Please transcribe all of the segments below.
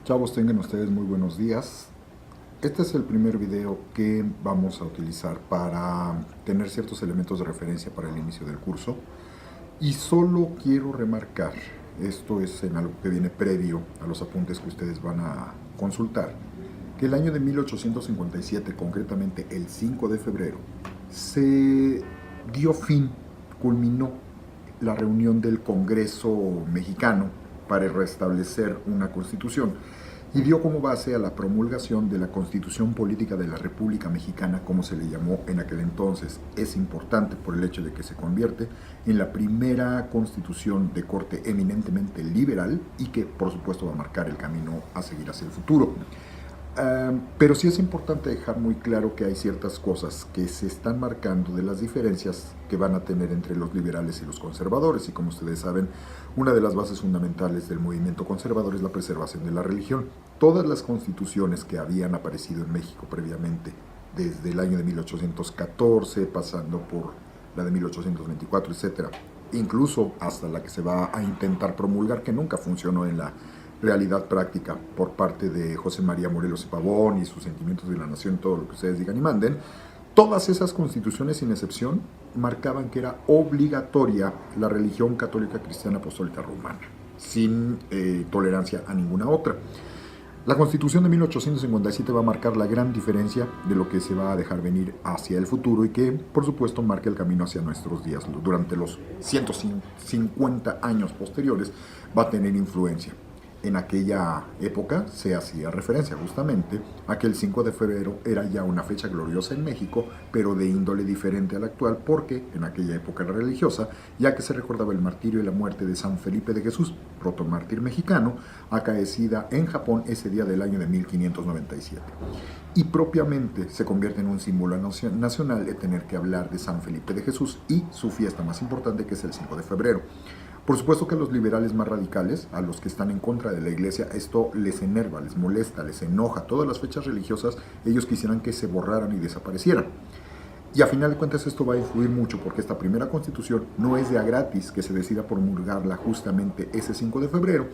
Chavos, tengan ustedes muy buenos días. Este es el primer video que vamos a utilizar para tener ciertos elementos de referencia para el inicio del curso. Y solo quiero remarcar, esto es en algo que viene previo a los apuntes que ustedes van a consultar, que el año de 1857, concretamente el 5 de febrero, se dio fin, culminó la reunión del Congreso mexicano para restablecer una constitución y dio como base a la promulgación de la Constitución Política de la República Mexicana, como se le llamó en aquel entonces. Es importante por el hecho de que se convierte en la primera constitución de corte eminentemente liberal y que por supuesto va a marcar el camino a seguir hacia el futuro. Pero sí es importante dejar muy claro que hay ciertas cosas que se están marcando de las diferencias que van a tener entre los liberales y los conservadores. Y como ustedes saben, una de las bases fundamentales del movimiento conservador es la preservación de la religión. Todas las constituciones que habían aparecido en México previamente, desde el año de 1814, pasando por la de 1824, etc., incluso hasta la que se va a intentar promulgar, que nunca funcionó en la realidad práctica por parte de José María Morelos y Pavón y sus sentimientos de la nación, todo lo que ustedes digan y manden, todas esas constituciones sin excepción marcaban que era obligatoria la religión católica cristiana apostólica romana, sin tolerancia a ninguna otra. La Constitución de 1857 va a marcar la gran diferencia de lo que se va a dejar venir hacia el futuro y que, por supuesto, marca el camino hacia nuestros días. Durante los 150 años posteriores va a tener influencia. En aquella época se hacía referencia justamente a que el 5 de febrero era ya una fecha gloriosa en México, pero de índole diferente a la actual, porque en aquella época era religiosa, ya que se recordaba el martirio y la muerte de San Felipe de Jesús, protomártir mexicano, acaecida en Japón ese día del año de 1597. Y propiamente se convierte en un símbolo nacional de tener que hablar de San Felipe de Jesús y su fiesta más importante, que es el 5 de febrero. Por supuesto que a los liberales más radicales, a los que están en contra de la iglesia, esto les enerva, les molesta, les enoja. Todas las fechas religiosas, ellos quisieran que se borraran y desaparecieran. Y a final de cuentas esto va a influir mucho porque esta primera constitución no es de a gratis que se decida promulgarla justamente ese 5 de febrero,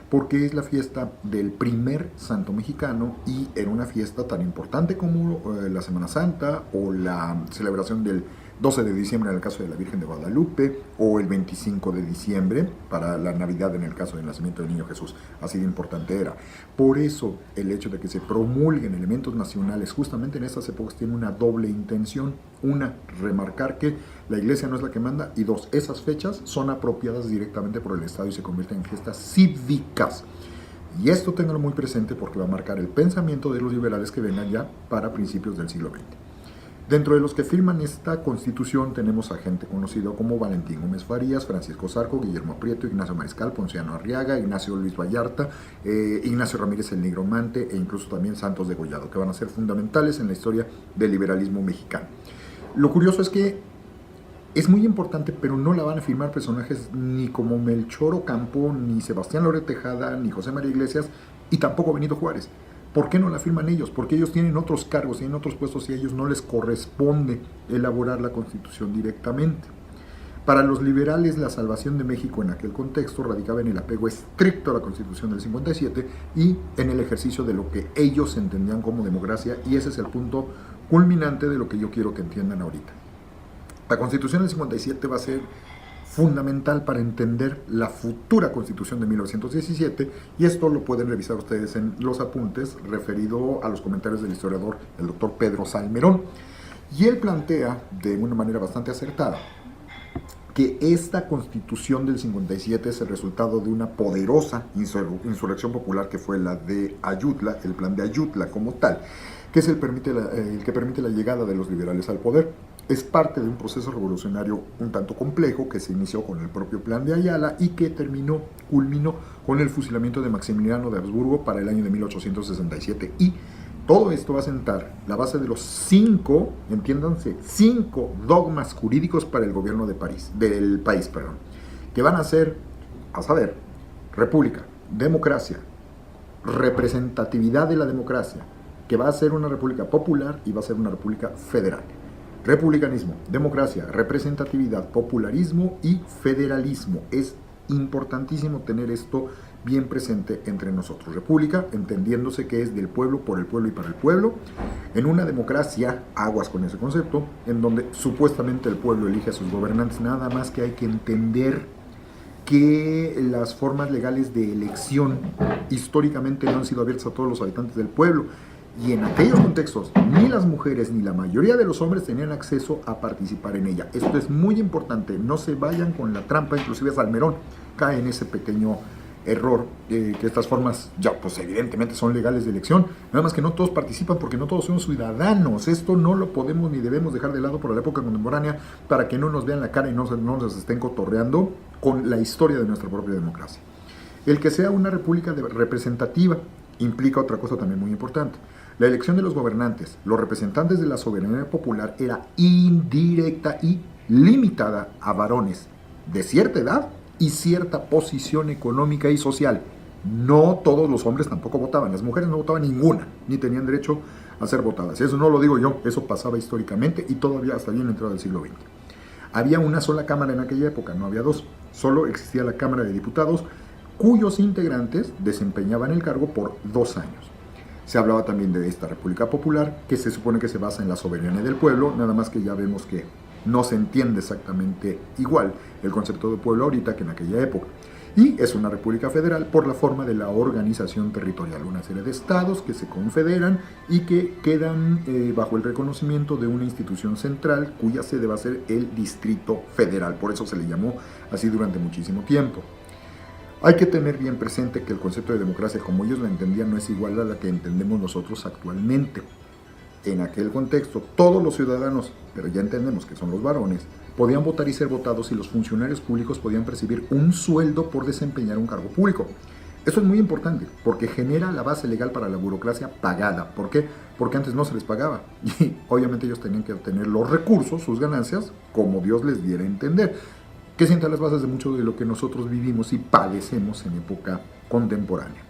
porque es la fiesta del primer santo mexicano y era una fiesta tan importante como la Semana Santa o la celebración del 12 de diciembre en el caso de la Virgen de Guadalupe, o el 25 de diciembre para la Navidad en el caso del nacimiento del niño Jesús. Así de importante era. Por eso el hecho de que se promulguen elementos nacionales justamente en estas épocas tiene una doble intención. Una, remarcar que la iglesia no es la que manda, y dos, esas fechas son apropiadas directamente por el Estado y se convierten en fiestas cívicas. Y esto ténganlo muy presente porque va a marcar el pensamiento de los liberales que vengan ya para principios del siglo XX. Dentro de los que firman esta constitución tenemos a gente conocida como Valentín Gómez Farías, Francisco Zarco, Guillermo Prieto, Ignacio Mariscal, Ponciano Arriaga, Ignacio Luis Vallarta, Ignacio Ramírez el Nigromante e incluso también Santos Degollado, que van a ser fundamentales en la historia del liberalismo mexicano. Lo curioso es que es muy importante, pero no la van a firmar personajes ni como Melchor Ocampo, ni Sebastián Loret Tejada, ni José María Iglesias, y tampoco Benito Juárez. ¿Por qué no la firman ellos? Porque ellos tienen otros cargos, tienen otros puestos y a ellos no les corresponde elaborar la Constitución directamente. Para los liberales, la salvación de México en aquel contexto radicaba en el apego estricto a la Constitución del 57 y en el ejercicio de lo que ellos entendían como democracia, y ese es el punto culminante de lo que yo quiero que entiendan ahorita. La Constitución del 57 va a ser fundamental para entender la futura Constitución de 1917, y esto lo pueden revisar ustedes en los apuntes referido a los comentarios del historiador, el doctor Pedro Salmerón. Y él plantea de una manera bastante acertada que esta Constitución del 57 es el resultado de una poderosa insurrección popular que fue la de Ayutla, el plan de Ayutla como tal, que es el que permite la llegada de los liberales al poder. Es parte de un proceso revolucionario un tanto complejo que se inició con el propio plan de Ayala y que culminó con el fusilamiento de Maximiliano de Habsburgo para el año de 1867. Y todo esto va a sentar la base de los 5 dogmas jurídicos para el gobierno del país, que van a ser, a saber, república, democracia, representatividad de la democracia, que va a ser una república popular y va a ser una república federal. Republicanismo, democracia, representatividad, popularismo y federalismo. Es importantísimo tener esto bien presente entre nosotros. República, entendiéndose que es del pueblo, por el pueblo y para el pueblo. En una democracia, aguas con ese concepto, en donde supuestamente el pueblo elige a sus gobernantes, nada más que hay que entender que las formas legales de elección históricamente no han sido abiertas a todos los habitantes del pueblo. Y en aquellos contextos, ni las mujeres ni la mayoría de los hombres tenían acceso a participar en ella. Esto es muy importante, no se vayan con la trampa, inclusive Salmerón cae en ese pequeño error, que estas formas ya pues evidentemente son legales de elección, nada más que no todos participan porque no todos son ciudadanos. Esto no lo podemos ni debemos dejar de lado por la época contemporánea para que no nos vean la cara y no nos estén cotorreando con la historia de nuestra propia democracia. El que sea una república representativa implica otra cosa también muy importante. La elección de los gobernantes, los representantes de la soberanía popular, era indirecta y limitada a varones de cierta edad y cierta posición económica y social. No todos los hombres tampoco votaban, las mujeres no votaban ninguna, ni tenían derecho a ser votadas. Eso no lo digo yo, eso pasaba históricamente y todavía hasta bien entrado del siglo XX. Había una sola cámara en aquella época, no había dos. Solo existía la Cámara de Diputados, cuyos integrantes desempeñaban el cargo por 2 años. Se hablaba también de esta República Popular, que se supone que se basa en la soberanía del pueblo, nada más que ya vemos que no se entiende exactamente igual el concepto de pueblo ahorita que en aquella época. Y es una república federal por la forma de la organización territorial, una serie de estados que se confederan y que quedan bajo el reconocimiento de una institución central cuya sede va a ser el Distrito Federal. Por eso se le llamó así durante muchísimo tiempo. Hay que tener bien presente que el concepto de democracia, como ellos la entendían, no es igual a la que entendemos nosotros actualmente. En aquel contexto, todos los ciudadanos, pero ya entendemos que son los varones, podían votar y ser votados y los funcionarios públicos podían percibir un sueldo por desempeñar un cargo público. Esto es muy importante porque genera la base legal para la burocracia pagada. ¿Por qué? Porque antes no se les pagaba y obviamente ellos tenían que obtener los recursos, sus ganancias, como Dios les diera a entender, que sientan las bases de mucho de lo que nosotros vivimos y padecemos en época contemporánea.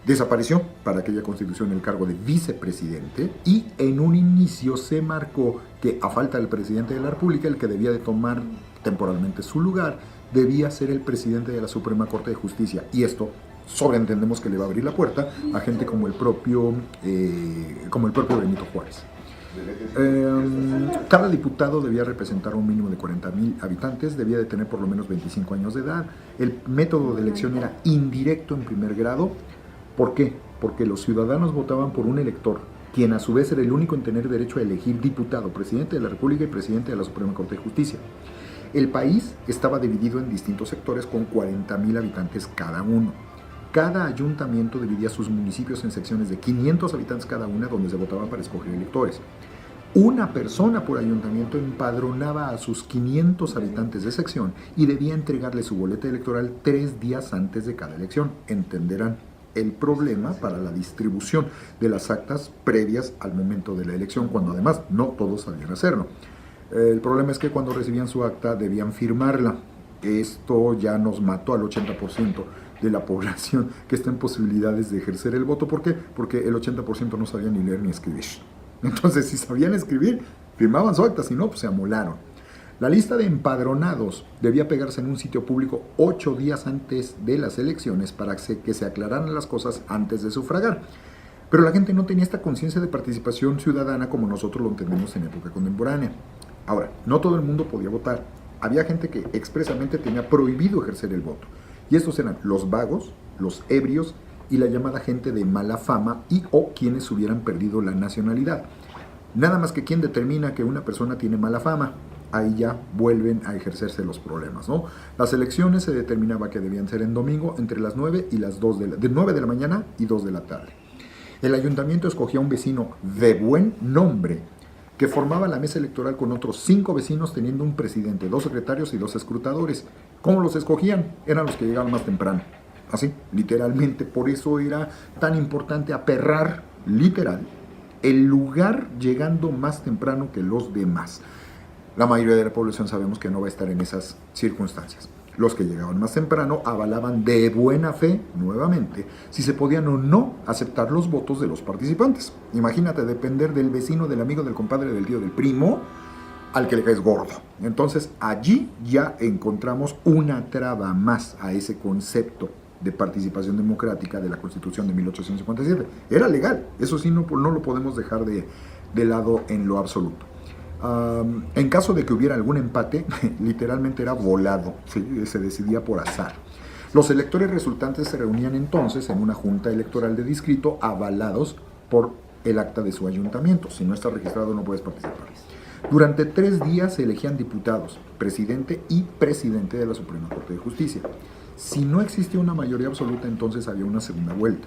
Desapareció para aquella constitución el cargo de vicepresidente y en un inicio se marcó que a falta del presidente de la República, el que debía de tomar temporalmente su lugar, debía ser el presidente de la Suprema Corte de Justicia. Y esto sobreentendemos que le va a abrir la puerta a gente como el propio Benito Juárez. Cada diputado debía representar un mínimo de 40,000 habitantes, debía de tener por lo menos 25 años de edad. El método de elección era indirecto en primer grado. ¿Por qué? Porque los ciudadanos votaban por un elector, quien a su vez era el único en tener derecho a elegir diputado, presidente de la República y presidente de la Suprema Corte de Justicia. El país estaba dividido en distintos sectores con 40,000 habitantes cada uno. Cada ayuntamiento dividía sus municipios en secciones de 500 habitantes cada una, donde se votaban para escoger electores. Una persona por ayuntamiento empadronaba a sus 500 habitantes de sección y debía entregarle su boleta electoral 3 días antes de cada elección. Entenderán el problema para la distribución de las actas previas al momento de la elección, cuando además no todos sabían hacerlo. El problema es que cuando recibían su acta debían firmarla. Esto ya nos mató al 80% de la población que está en posibilidades de ejercer el voto. ¿Por qué? Porque el 80% no sabía ni leer ni escribir. Entonces, si sabían escribir, firmaban su acta, si no, pues se amolaron. La lista de empadronados debía pegarse en un sitio público 8 días antes de las elecciones para que se aclararan las cosas antes de sufragar. Pero la gente no tenía esta conciencia de participación ciudadana como nosotros lo entendemos en época contemporánea. Ahora, no todo el mundo podía votar. Había gente que expresamente tenía prohibido ejercer el voto. Y estos eran los vagos, los ebrios y la llamada gente de mala fama y o quienes hubieran perdido la nacionalidad. Nada más que quien determina que una persona tiene mala fama. Ahí ya vuelven a ejercerse los problemas, ¿no? Las elecciones se determinaba que debían ser en domingo entre las 9 y las 2 de 9 de la mañana y 2 de la tarde. El ayuntamiento escogía un vecino de buen nombre que formaba la mesa electoral con otros 5 vecinos, teniendo un presidente, 2 secretarios y 2 escrutadores. ¿Cómo los escogían? Eran los que llegaban más temprano. Así, literalmente. Por eso era tan importante aperrar, literal, el lugar llegando más temprano que los demás. La mayoría de la población sabemos que no va a estar en esas circunstancias. Los que llegaban más temprano avalaban de buena fe, nuevamente, si se podían o no aceptar los votos de los participantes. Imagínate depender del vecino, del amigo, del compadre, del tío, del primo, al que le caes gordo. Entonces allí ya encontramos una traba más a ese concepto de participación democrática de la Constitución de 1857. Era legal, eso sí no lo podemos dejar de lado en lo absoluto. En caso de que hubiera algún empate, literalmente era volado, ¿sí? Se decidía por azar. Los electores resultantes se reunían entonces en una junta electoral de distrito avalados por el acta de su ayuntamiento. Si no estás registrado no puedes participar. Durante 3 días se elegían diputados, presidente y presidente de la Suprema Corte de Justicia. Si no existía una mayoría absoluta, entonces había una segunda vuelta.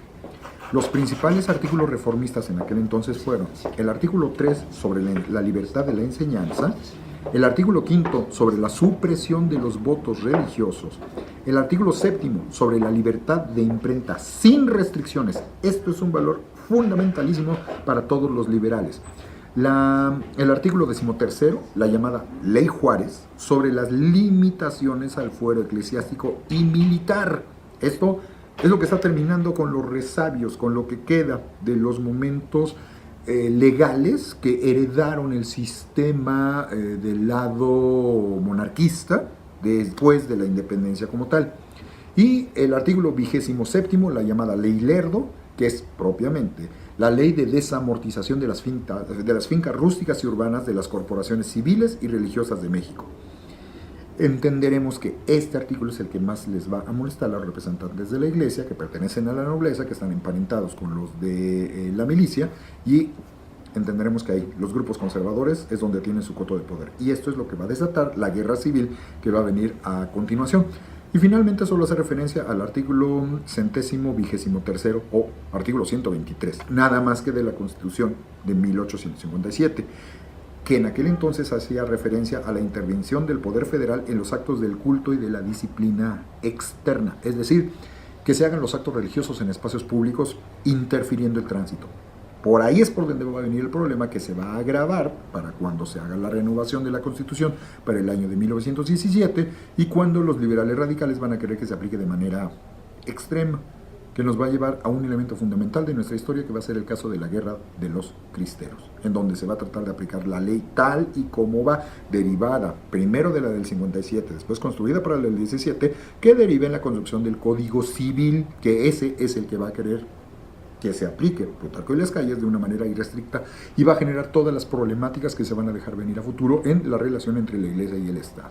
Los principales artículos reformistas en aquel entonces fueron el artículo 3 sobre la libertad de la enseñanza, el artículo 5 sobre la supresión de los votos religiosos, el artículo 7 sobre la libertad de imprenta sin restricciones. Esto es un valor fundamentalísimo para todos los liberales. El artículo 13, la llamada Ley Juárez, sobre las limitaciones al fuero eclesiástico y militar. Esto es lo que está terminando con los resabios, con lo que queda de los momentos legales que heredaron el sistema del lado monarquista después de la independencia como tal. Y el artículo 27, la llamada Ley Lerdo, que es propiamente la ley de desamortización de las fincas rústicas y urbanas de las corporaciones civiles y religiosas de México. Entenderemos que este artículo es el que más les va a molestar a los representantes de la iglesia, que pertenecen a la nobleza, que están emparentados con los de la milicia, y entenderemos que ahí los grupos conservadores es donde tienen su coto de poder. Y esto es lo que va a desatar la guerra civil que va a venir a continuación. Y finalmente solo hace referencia al artículo 123 o artículo 123, nada más que de la Constitución de 1857, que en aquel entonces hacía referencia a la intervención del poder federal en los actos del culto y de la disciplina externa, es decir, que se hagan los actos religiosos en espacios públicos interfiriendo el tránsito. Por ahí es por donde va a venir el problema, que se va a agravar para cuando se haga la renovación de la Constitución para el año de 1917 y cuando los liberales radicales van a querer que se aplique de manera extrema, que nos va a llevar a un elemento fundamental de nuestra historia, que va a ser el caso de la Guerra de los Cristeros, en donde se va a tratar de aplicar la ley tal y como va, derivada primero de la del 57, después construida para la del 17, que deriva en la construcción del Código Civil, que ese es el que va a querer que se aplique Plutarco y las calles de una manera irrestricta y va a generar todas las problemáticas que se van a dejar venir a futuro en la relación entre la Iglesia y el Estado.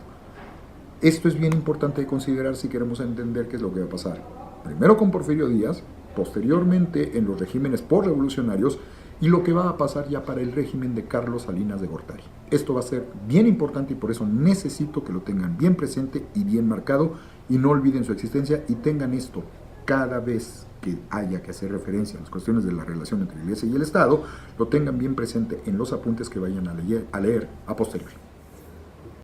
Esto es bien importante de considerar si queremos entender qué es lo que va a pasar. Primero con Porfirio Díaz, posteriormente en los regímenes postrevolucionarios y lo que va a pasar ya para el régimen de Carlos Salinas de Gortari. Esto va a ser bien importante y por eso necesito que lo tengan bien presente y bien marcado y no olviden su existencia y tengan esto cada vez que haya que hacer referencia a las cuestiones de la relación entre la Iglesia y el Estado, lo tengan bien presente en los apuntes que vayan a leer a posteriori.